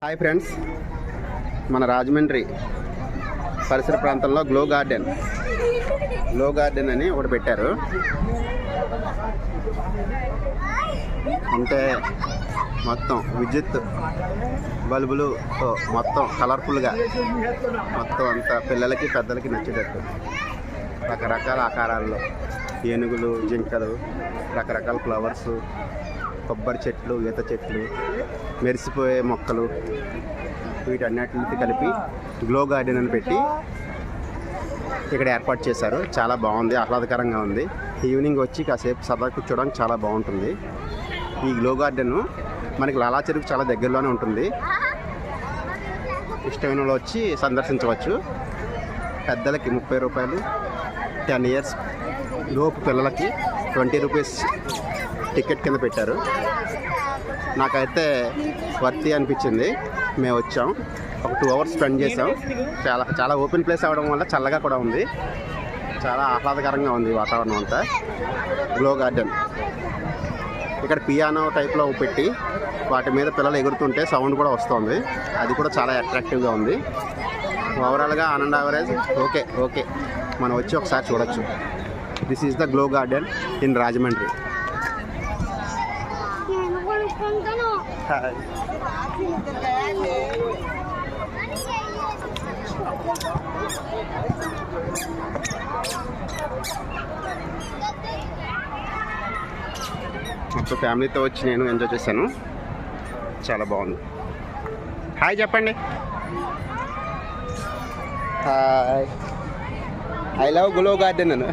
Hi friends, మన రాజమండ్రి పరిసర ప్రాంతంలో గ్లో గార్డెన్ అని ఒకటి పెట్టారు. అంటే మొత్తం విద్యుత్ బల్బులుతో మొత్తం కలర్ఫుల్గా మొత్తం అంతా పిల్లలకి పెద్దలకి నచ్చేటట్టు రకరకాల ఆకారాల్లో ఏనుగులు, జింకలు, రకరకాల ఫ్లవర్స్, కొబ్బరి చెట్లు, ఈత చెట్లు, మెరిసిపోయే మొక్కలు, వీటన్నిటిని కలిపి గ్లో గార్డెన్ అని పెట్టి ఇక్కడ ఏర్పాటు చేశారు. చాలా బాగుంది, ఆహ్లాదకరంగా ఉంది. ఈవినింగ్ వచ్చి కాసేపు సరదా కూర్చోవడానికి చాలా బాగుంటుంది. ఈ గ్లో గార్డెన్ మనకి లాలా చెరుకు చాలా దగ్గరలోనే ఉంటుంది. ఇష్టమైన వాళ్ళు వచ్చి సందర్శించవచ్చు. పెద్దలకి 30 రూపాయలు, 10 years లోపు పిల్లలకి 20 రూపీస్ టికెట్ కింద పెట్టారు. నాకైతే వర్తి అనిపించింది. మేము వచ్చాం, ఒక 2 hours స్పెండ్ చేసాం. చాలా ఓపెన్ ప్లేస్ అవ్వడం వల్ల చల్లగా కూడా ఉంది. చాలా ఆహ్లాదకరంగా ఉంది వాతావరణం అంతా. గ్లో గార్డెన్ ఇక్కడ పియానో టైప్లో పెట్టి వాటి మీద పిల్లలు ఎగురుతుంటే సౌండ్ కూడా వస్తుంది. అది కూడా చాలా అట్రాక్టివ్గా ఉంది. ఓవరాల్గా ఆనంద యావరేజ్ ఓకే మనం వచ్చి ఒకసారి చూడొచ్చు. This is the glow garden in Rajahmundry. మొత్తం ఫ్యామిలీతో వచ్చి నేను ఎంజాయ్ చేశాను. చాలా బాగుంది. హాయ్ చెప్పండి. Hi, I love glow garden.